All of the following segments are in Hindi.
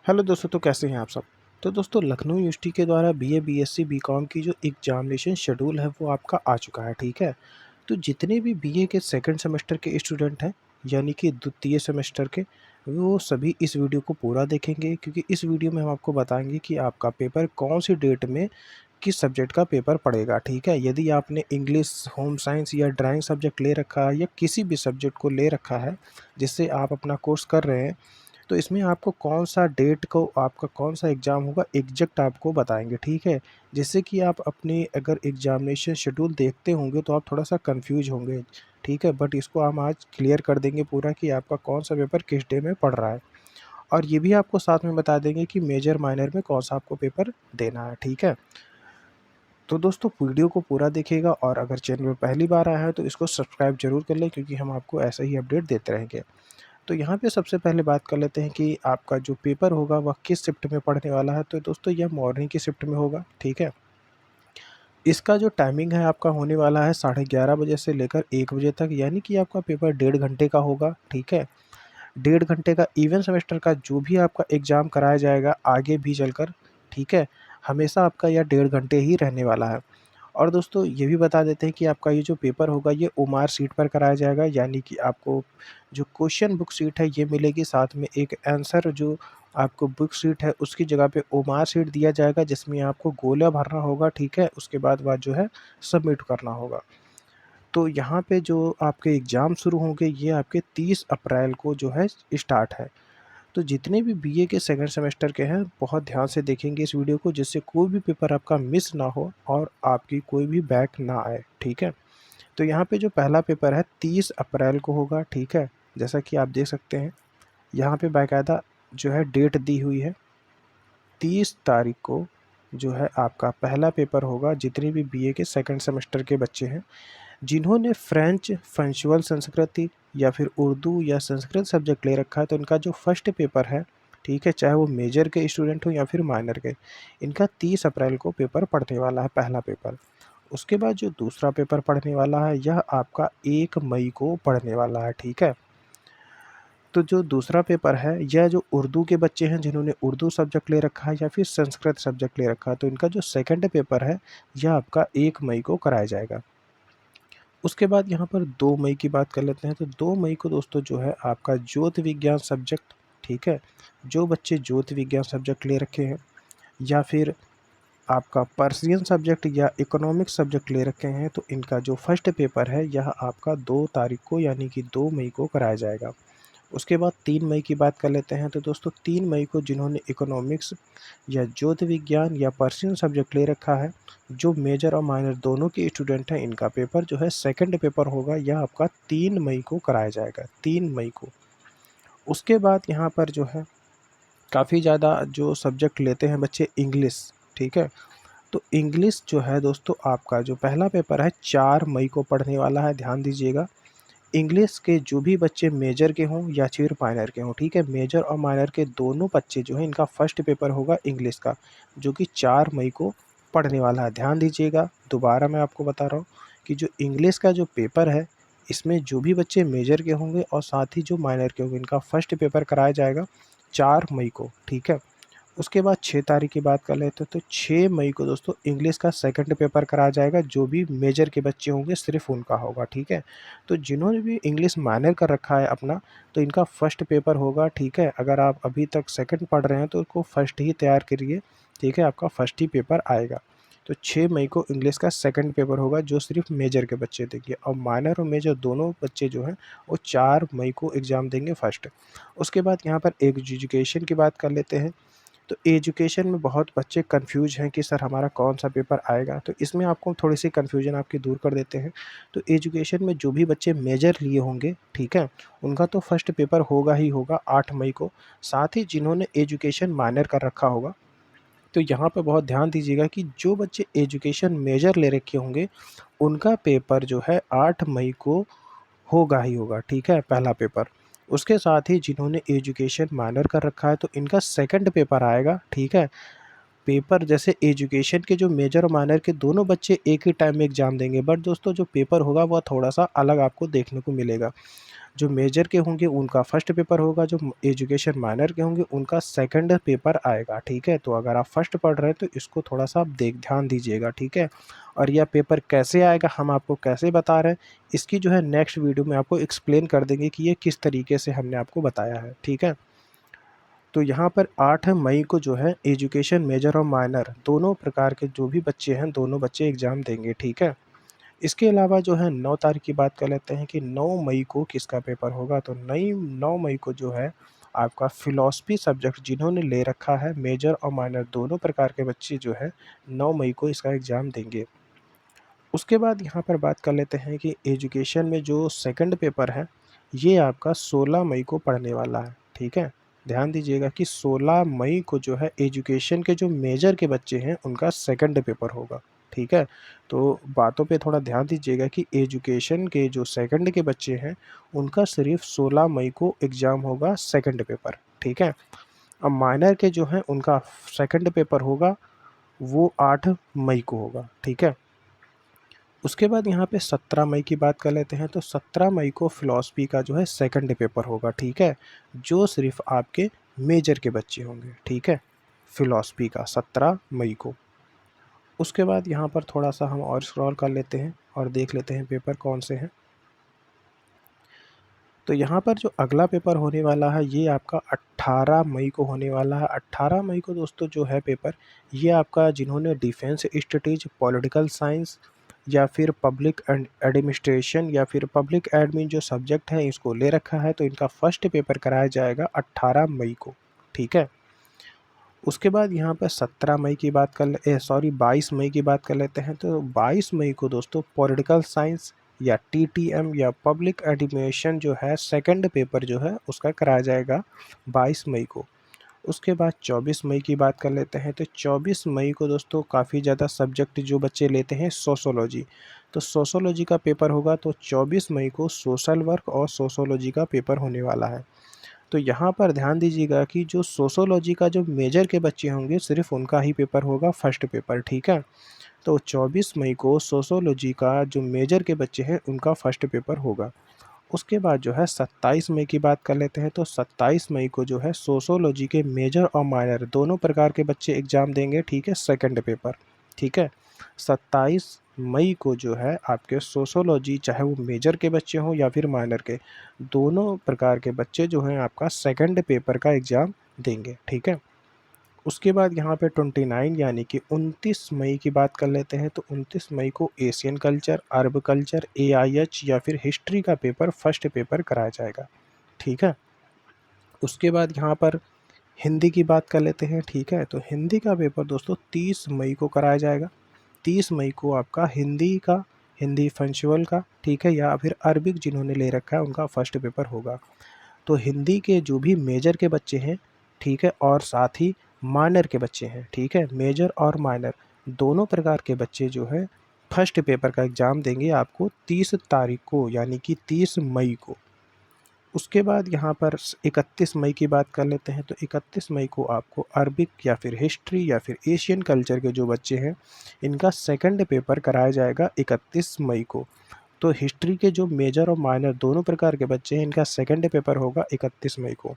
हेलो दोस्तों, तो कैसे हैं आप सब। तो दोस्तों, लखनऊ यूनिवर्सिटी के द्वारा बीए, बीएससी, बीकॉम की जो एग्जामिनेशन शेड्यूल है वो आपका आ चुका है, ठीक है। तो जितने भी बीए के सेकंड सेमेस्टर के स्टूडेंट हैं, यानी कि द्वितीय सेमेस्टर के, वो सभी इस वीडियो को पूरा देखेंगे, क्योंकि इस वीडियो में हम आपको बताएंगे कि आपका पेपर कौन सी डेट में किस सब्जेक्ट का पेपर पड़ेगा, ठीक है। यदि आपने इंग्लिश, होम साइंस या ड्राइंग सब्जेक्ट ले रखा है या किसी भी सब्जेक्ट को ले रखा है जिससे आप अपना कोर्स कर रहे हैं, तो इसमें आपको कौन-सा डेट को आपका कौन-सा एग्ज़ाम होगा एग्ज़ैक्ट आपको बताएँगे, ठीक है? जिससे कि आप अपनी अगर एग्ज़ामिनेशन शेड्यूल देखते होंगे तो आप थोड़ा-सा कन्फ्यूज़ होंगे, ठीक है? बट इसको हम आज क्लियर कर देंगे पूरा कि आपका कौन-सा पेपर किस डे में पड़ रहा है। और ये भी आपको साथ में बता देंगे कि मेजर, माइनर में कौन-सा आपको पेपर देना है, ठीक है? तो दोस्तों, वीडियो को पूरा देखिएगा और अगर चैनल में पहली बार आया है तो इसको सब्सक्राइब ज़रूर कर लें, क्योंकि हम आपको ऐसे ही अपडेट देते रहेंगे। तो यहाँ पे सबसे पहले बात कर लेते हैं कि आपका जो पेपर होगा वह किस शिफ्ट में पड़ने वाला है। तो दोस्तों, यह मॉर्निंग की शिफ्ट में होगा, ठीक है। इसका जो टाइमिंग है आपका होने वाला है 11:30 बजे से लेकर 1 बजे तक, यानी कि आपका पेपर 1.5 घंटे का होगा, ठीक है। 1.5 घंटे का इवन सेमेस्टर का जो भी आपका एग्ज़ाम कराया जाएगा आगे भी चलकर, ठीक है, हमेशा आपका यह 1.5 घंटे ही रहने वाला है। और दोस्तों, ये भी बता देते हैं कि आपका ये जो पेपर होगा ये ओमार शीट पर कराया जाएगा, यानी कि आपको जो क्वेश्चन बुक शीट है ये मिलेगी, साथ में एक आंसर जो आपको बुक शीट है उसकी जगह पे ओमार शीट दिया जाएगा, जिसमें आपको गोला भरना होगा, ठीक है। उसके बाद जो है सबमिट करना होगा। तो यहाँ पे जो आपके एग्ज़ाम शुरू होंगे ये आपके 30 अप्रैल को जो है स्टार्ट है। तो जितने भी बीए के सेकंड सेमेस्टर के हैं, बहुत ध्यान से देखेंगे इस वीडियो को, जिससे कोई भी पेपर आपका मिस ना हो और आपकी कोई भी बैक ना आए, ठीक है। तो यहाँ पे जो पहला पेपर है 30 अप्रैल को होगा, ठीक है। जैसा कि आप देख सकते हैं, यहाँ पे बाकायदा जो है डेट दी हुई है, 30 तारीख को जो है आपका पहला पेपर होगा। जितने भी बीए के सेकंड सेमेस्टर के बच्चे हैं, जिन्होंने फ्रेंच, फ्रेंचुअल संस्कृति या फिर उर्दू या संस्कृत सब्जेक्ट ले रखा है, तो इनका जो फर्स्ट पेपर है, ठीक है, चाहे वो मेजर के स्टूडेंट हो या फिर माइनर के, इनका 30 अप्रैल को पेपर पड़ने वाला है, पहला पेपर। उसके बाद जो दूसरा पेपर पड़ने वाला है, यह आपका 1 मई को पड़ने वाला है, ठीक है। तो जो दूसरा पेपर है, यह जो उर्दू के बच्चे हैं जिन्होंने उर्दू सब्जेक्ट ले रखा है या फिर संस्कृत सब्जेक्ट ले रखा है, तो इनका जो सेकंड पेपर है, यह आपका 1 मई को कराया जाएगा। उसके बाद यहाँ पर 2 मई की बात कर लेते हैं, तो 2 मई को दोस्तों जो है आपका ज्योति विज्ञान सब्जेक्ट, ठीक है। जो बच्चे ज्योति विज्ञान सब्जेक्ट ले रखे हैं या फिर आपका पर्शियन सब्जेक्ट या इकोनॉमिक्स सब्जेक्ट ले रखे हैं, तो इनका जो फर्स्ट पेपर है यह आपका 2 तारीख को यानी कि 2 मई को कराया जाएगा। उसके बाद 3 मई की बात कर लेते हैं, तो दोस्तों 3 मई को जिन्होंने इकोनॉमिक्स या ज्योति विज्ञान या पर्शियन सब्जेक्ट ले रखा है, जो मेजर और माइनर दोनों के स्टूडेंट हैं, इनका पेपर जो है सेकंड पेपर होगा, यह आपका 3 मई को कराया जाएगा, 3 मई को। उसके बाद यहाँ पर जो है काफ़ी ज़्यादा जो सब्जेक्ट लेते हैं बच्चे इंग्लिश, ठीक है। तो इंग्लिश जो है दोस्तों आपका जो पहला पेपर है 4 मई को पढ़ने वाला है, ध्यान दीजिएगा। इंग्लिश के जो भी बच्चे मेजर के हों या फिर माइनर के हों, ठीक है, मेजर और माइनर के दोनों बच्चे जो हैं, इनका फर्स्ट पेपर होगा इंग्लिश का, जो कि 4 मई को पढ़ने वाला है। ध्यान दीजिएगा, दोबारा मैं आपको बता रहा हूँ कि जो इंग्लिश का जो पेपर है, इसमें जो भी बच्चे मेजर के होंगे और साथ ही जो माइनर के होंगे, इनका फर्स्ट पेपर कराया जाएगा 4 मई को, ठीक है। उसके बाद 6 तारीख की बात कर लेते हैं, तो 6 मई को दोस्तों इंग्लिश का सेकंड पेपर कराया जाएगा, जो भी मेजर के बच्चे होंगे सिर्फ़ उनका होगा, ठीक है। तो जिन्होंने भी इंग्लिश माइनर कर रखा है अपना, तो इनका फर्स्ट पेपर होगा, ठीक है। अगर आप अभी तक सेकंड पढ़ रहे हैं तो उसको फर्स्ट ही तैयार करिए, ठीक है, आपका फर्स्ट ही पेपर आएगा। तो 6 मई को इंग्लिश का सेकंड पेपर होगा, जो सिर्फ़ मेजर के बच्चे देंगे, और माइनर और मेजर दोनों बच्चे जो हैं, वो 4 मई को एग्ज़ाम देंगे फर्स्ट। उसके बाद यहाँ पर एजुकेशन की बात कर लेते हैं। तो एजुकेशन में बहुत बच्चे कन्फ्यूज़ हैं कि सर हमारा कौन-सा पेपर आएगा, तो इसमें आपको थोड़ी-सी कन्फ्यूज़न आपकी दूर कर देते हैं। तो एजुकेशन में जो भी बच्चे मेजर लिए होंगे, ठीक है, उनका तो फर्स्ट पेपर होगा ही होगा 8 मई को। साथ ही जिन्होंने एजुकेशन माइनर कर रखा होगा, तो यहाँ पे बहुत ध्यान दीजिएगा कि जो बच्चे एजुकेशन मेजर ले रखे होंगे, उनका पेपर जो है 8 मई को होगा ही होगा, ठीक है, पहला पेपर। उसके साथ ही जिन्होंने एजुकेशन माइनर कर रखा है, तो इनका सेकंड पेपर आएगा, ठीक है। पेपर जैसे एजुकेशन के जो मेजर और माइनर के दोनों बच्चे एक ही टाइम में एग्ज़ाम देंगे, बट दोस्तों जो पेपर होगा वह थोड़ा-सा अलग आपको देखने को मिलेगा। जो मेजर के होंगे उनका फर्स्ट पेपर होगा, जो एजुकेशन माइनर के होंगे उनका सेकंड पेपर आएगा, ठीक है। तो अगर आप फर्स्ट पढ़ रहे हैं तो इसको थोड़ा-सा आप ध्यान दीजिएगा, ठीक है। और यह पेपर कैसे आएगा, हम आपको कैसे बता रहे हैं, इसकी जो है नेक्स्ट वीडियो में आपको एक्सप्लेन कर देंगे कि ये किस तरीके से हमने आपको बताया है, ठीक है। तो यहाँ पर 8 मई को जो है एजुकेशन मेजर और माइनर दोनों प्रकार के जो भी बच्चे हैं, दोनों बच्चे एग्ज़ाम देंगे, ठीक है। इसके अलावा जो है 9 तारीख की बात कर लेते हैं कि 9 मई को किसका पेपर होगा। तो नई 9 मई को जो है आपका फ़िलॉसफ़ी सब्जेक्ट जिन्होंने ले रखा है मेजर और माइनर दोनों प्रकार के बच्चे जो है 9 मई को इसका एग्ज़ाम देंगे। उसके बाद यहाँ पर बात कर लेते हैं कि एजुकेशन में जो सेकंड पेपर है, ये आपका 16 मई को पड़ने वाला है, ठीक है। ध्यान दीजिएगा कि 16 मई को जो है एजुकेशन के जो मेजर के बच्चे हैं, उनका सेकंड पेपर होगा, ठीक है। तो बातों पे थोड़ा ध्यान दीजिएगा कि एजुकेशन के जो सेकंड के बच्चे हैं, उनका सिर्फ़ 16 मई को एग्ज़ाम होगा सेकंड पेपर, ठीक है। अब माइनर के जो हैं, उनका सेकंड पेपर होगा, वो 8 मई को होगा, ठीक है। उसके बाद यहाँ पे 17 मई की बात कर लेते हैं, तो 17 मई को फ़िलॉसफ़ी का जो है सेकंड पेपर होगा, ठीक है? जो सिर्फ़ आपके मेजर के बच्चे होंगे, ठीक है? फ़िलॉसफ़ी का 17 मई को। उसके बाद यहाँ पर थोड़ा-सा हम और स्क्रॉल कर लेते हैं और देख लेते हैं पेपर कौन से हैं। तो यहाँ पर जो अगला पेपर होने वाला है, ये आपका 18 मई को होने वाला है। 18 मई को दोस्तों जो है पेपर, ये आपका जिन्होंने डिफेंस स्ट्रैटेजी, पॉलिटिकल साइंस या फिर पब्लिक एडमिनिस्ट्रेशन या फिर पब्लिक एडमिन जो सब्जेक्ट है इसको ले रखा है, तो इनका फर्स्ट पेपर कराया जाएगा 18 मई को, ठीक है। उसके बाद यहाँ पर 17 मई की बात कर ले 22 मई की बात कर लेते हैं। तो 22 मई को दोस्तों पॉलिटिकल साइंस या टीटीएम या पब्लिक एडमिनिस्ट्रेशन जो है सेकंड पेपर जो है उसका कराया जाएगा 22 मई को। उसके बाद 24 मई की बात कर लेते हैं। तो 24 मई को दोस्तों काफ़ी ज़्यादा सब्जेक्ट जो बच्चे लेते हैं सोशियोलॉजी, तो सोशियोलॉजी का पेपर होगा। तो 24 मई को सोशल वर्क और सोशियोलॉजी का पेपर होने वाला है। तो यहाँ पर ध्यान दीजिएगा कि जो सोशियोलॉजी का जो मेजर के बच्चे होंगे सिर्फ़ उनका ही पेपर होगा फर्स्ट पेपर, ठीक है। तो 24 मई को सोशियोलॉजी का जो मेजर के बच्चे हैं उनका फर्स्ट पेपर होगा। उसके बाद जो है 27 मई की बात कर लेते हैं। तो 27 मई को जो है सोशियोलॉजी के मेजर और माइनर दोनों प्रकार के बच्चे एग्ज़ाम देंगे, ठीक है, सेकंड पेपर, ठीक है। 27 मई को जो है आपके सोशियोलॉजी चाहे वो मेजर के बच्चे हों या फिर माइनर के, दोनों प्रकार के बच्चे जो हैं आपका सेकंड पेपर का एग्ज़ाम देंगे, ठीक है। उसके बाद यहाँ पे 29 यानी कि 29 मई की बात कर लेते हैं। तो 29 मई को एशियन कल्चर, अरब कल्चर, एआईएच या फिर हिस्ट्री का पेपर फर्स्ट पेपर कराया जाएगा, ठीक है। उसके बाद यहाँ पर हिंदी की बात कर लेते हैं, ठीक है। तो हिंदी का पेपर दोस्तों 30 मई को कराया जाएगा। 30 मई को आपका हिंदी का, हिंदी फंक्शुअल का, ठीक है, या फिर अरबिक जिन्होंने ले रखा है उनका फर्स्ट पेपर होगा। तो हिंदी के जो भी मेजर के बच्चे हैं, ठीक है, और साथ ही माइनर के बच्चे हैं, ठीक है, मेजर और माइनर दोनों प्रकार के बच्चे जो हैं फर्स्ट पेपर का एग्ज़ाम देंगे आपको 30 तारीख को, यानी कि 30 मई को। उसके बाद यहाँ पर 31 मई की बात कर लेते हैं। तो 31 मई को आपको अरबिक या फिर हिस्ट्री या फिर एशियन कल्चर के जो बच्चे हैं, इनका सेकंड पेपर कराया जाएगा 31 मई को। तो हिस्ट्री के जो मेजर और माइनर दोनों प्रकार के बच्चे हैं, इनका सेकंड पेपर होगा 31 मई को।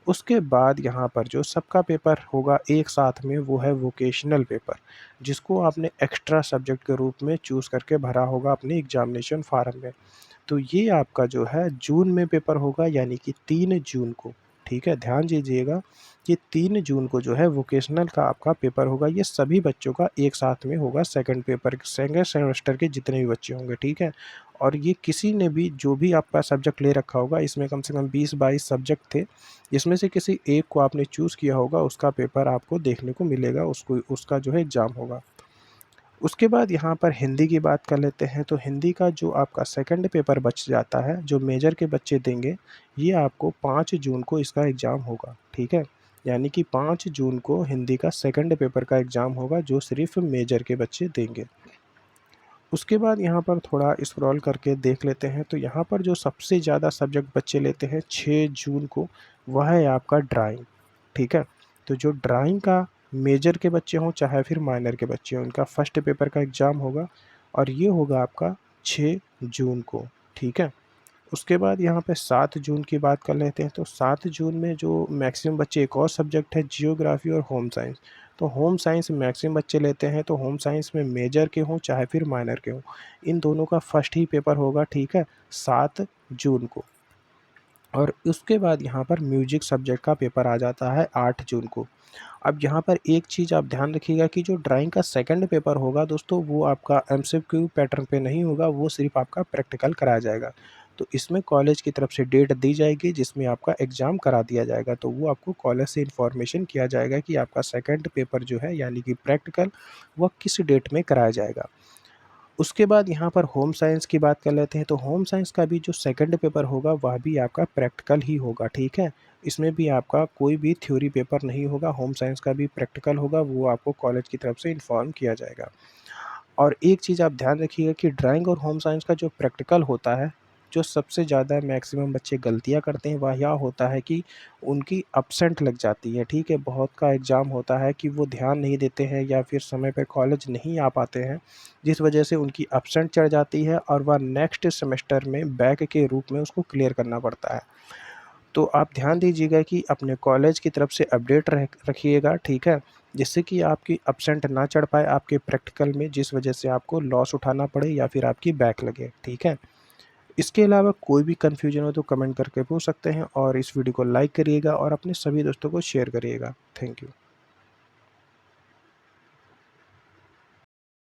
उसके बाद यहाँ पर जो सबका पेपर होगा एक साथ में, वो है वोकेशनल पेपर, जिसको आपने एक्स्ट्रा सब्जेक्ट के रूप में चूज़ करके भरा होगा अपने एग्ज़ामिनेशन फॉर्म में। तो ये आपका जो है जून में पेपर होगा, यानी कि 3 जून को, ठीक है। ध्यान दीजिएगा कि 3 जून को जो है वोकेशनल का आपका पेपर होगा। ये सभी बच्चों का एक साथ में होगा सेकंड पेपर, सेकंड सेमेस्टर के जितने भी बच्चे होंगे, ठीक है। और ये किसी ने भी जो भी आपका सब्जेक्ट ले रखा होगा, इसमें कम से कम 20-22 सब्जेक्ट थे, इसमें से किसी एक को आपने चूज़ किया होगा, उसका पेपर आपको देखने को मिलेगा, उसको उसका जो है एग्ज़ाम होगा। उसके बाद यहाँ पर हिंदी की बात कर लेते हैं। तो हिंदी का जो आपका सेकंड पेपर बच जाता है, जो मेजर के बच्चे देंगे, ये आपको 5 जून को इसका एग्ज़ाम होगा, ठीक है। यानी कि 5 जून को हिंदी का सेकंड पेपर का एग्ज़ाम होगा, जो सिर्फ़ मेजर के बच्चे देंगे। उसके बाद यहाँ पर थोड़ा स्क्रॉल करके देख लेते हैं। तो यहाँ पर जो सबसे ज़्यादा सब्जेक्ट बच्चे लेते हैं 6 जून को, वह है आपका ड्राइंग, ठीक है। तो जो ड्राइंग का मेजर के बच्चे हों चाहे फिर माइनर के बच्चे हों, उनका फर्स्ट पेपर का एग्ज़ाम होगा और ये होगा आपका 6 जून को, ठीक है। उसके बाद यहाँ पे 7 जून की बात कर लेते हैं। तो 7 जून में जो मैक्सिमम बच्चे, एक और सब्जेक्ट है जियोग्राफ़ी और होम साइंस। तो होम साइंस मैक्सिमम बच्चे लेते हैं, तो होम साइंस में मेजर के हों चाहे फिर माइनर के हों, इन दोनों का फर्स्ट ही पेपर होगा, ठीक है, 7 जून को। और उसके बाद यहाँ पर म्यूज़िक सब्जेक्ट का पेपर आ जाता है 8 जून को। अब यहाँ पर एक चीज़ आप ध्यान रखिएगा कि जो ड्राइंग का सेकंड पेपर होगा दोस्तों, वो आपका एमसीक्यू पैटर्न पे नहीं होगा, वो सिर्फ़ आपका प्रैक्टिकल कराया जाएगा। तो इसमें कॉलेज की तरफ से डेट दी जाएगी जिसमें आपका एग्ज़ाम करा दिया जाएगा। तो वो आपको कॉलेज से इन्फॉर्मेशन किया जाएगा कि आपका सेकंड पेपर जो है यानी कि प्रैक्टिकल, वह किस डेट में कराया जाएगा। उसके बाद यहाँ पर होम साइंस की बात कर लेते हैं। तो होम साइंस का भी जो सेकंड पेपर होगा वह भी आपका प्रैक्टिकल ही होगा, ठीक है। इसमें भी आपका कोई भी थ्योरी पेपर नहीं होगा, होम साइंस का भी प्रैक्टिकल होगा, वो आपको कॉलेज की तरफ से इन्फॉर्म किया जाएगा। और एक चीज़ आप ध्यान रखिएगा कि ड्राइंग और होम साइंस का जो प्रैक्टिकल होता है, जो सबसे ज़्यादा मैक्सिमम बच्चे गलतियाँ करते हैं वह यह होता है कि उनकी एब्सेंट लग जाती है, ठीक है। बहुत का एग्ज़ाम होता है कि वो ध्यान नहीं देते हैं या फिर समय पे कॉलेज नहीं आ पाते हैं, जिस वजह से उनकी एब्सेंट चढ़ जाती है और वह नेक्स्ट सेमेस्टर में बैक के रूप में उसको क्लियर करना पड़ता है। तो आप ध्यान दीजिएगा कि अपने कॉलेज की तरफ से अपडेट रखिएगा, ठीक है? जिससे कि आपकी एब्सेंट ना चढ़ पाए आपके प्रैक्टिकल में, जिस वजह से आपको लॉस उठाना पड़े या फिर आपकी बैक लगे, ठीक है? इसके अलावा कोई भी कन्फ्यूजन हो तो कमेंट करके पूछ सकते हैं और इस वीडियो को लाइक करिएगा और अपने सभी दोस्तों को शेयर करिएगा। Thank you.